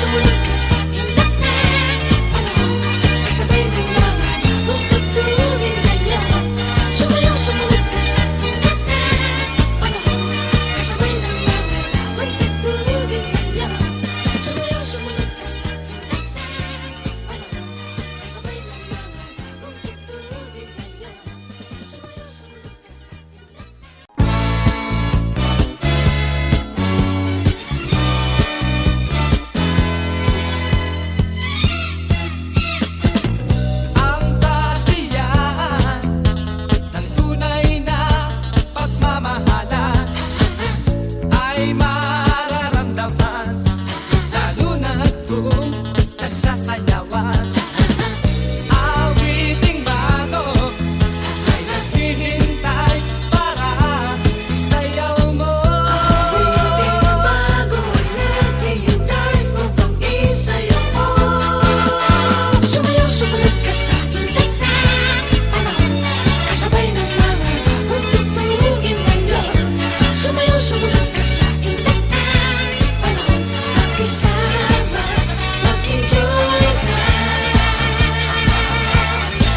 sumunod ka sa aking takdin. Panahon, kasabay ng mga bagong tugtugin ngayon. Sumayaw, sumunod ka sa aking takdin. Panahon, kasabay ng mga bagong tugtugin ngayon. Sumayaw, sumunod ka sa aking takdin. Panahon, kasabay ng mga bagong tugtugin ngayon. Sumayaw, sumunod ka sa aking Ang kasiyahan ng tunay na pagmamahalan ay mararamdaman lalo na't kung nagsasayawan. Awiting bago ay naghihintay para isayaw mo. awiting bago ay naghihintay upang isayaw mo. Sumayaw, sumunod ka sa aking takdin. Panahon, kasabay ng mga bagong tugtugin ngayon. Sumayaw, sumunod ka sa aking takdin. Panahon, magkasama, mag-enjoy ka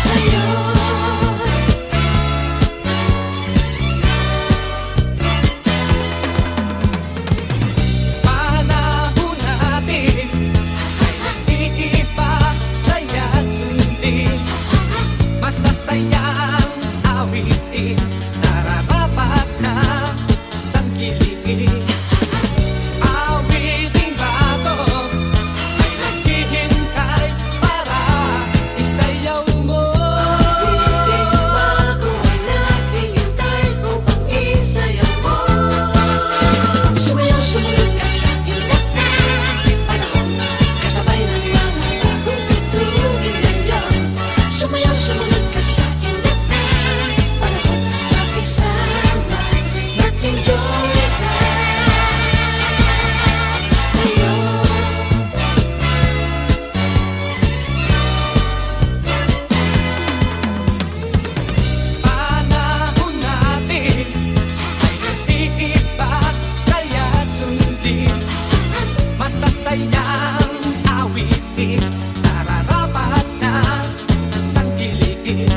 ngayon. Panahon natin ay nag-iiba, kaya't sundin masasayang awitin, nararapat na tangkilikin. Awiting bago ay naghihintay para isayaw mo. Awiting bago ay naghihintay upang isayaw mo. Sumayaw, sumunod ka sa aking takdin. Panahon, kasabay ng mga bagong tugtugin ngayon. Sumayaw, sumunod ka sa aking takdin. Panahon, magkasama, mag-enjoy ka ngayon. Panahon natin ay nag-iiba, kaya't sundin masasayang awitin, nararapat na tangkilikin.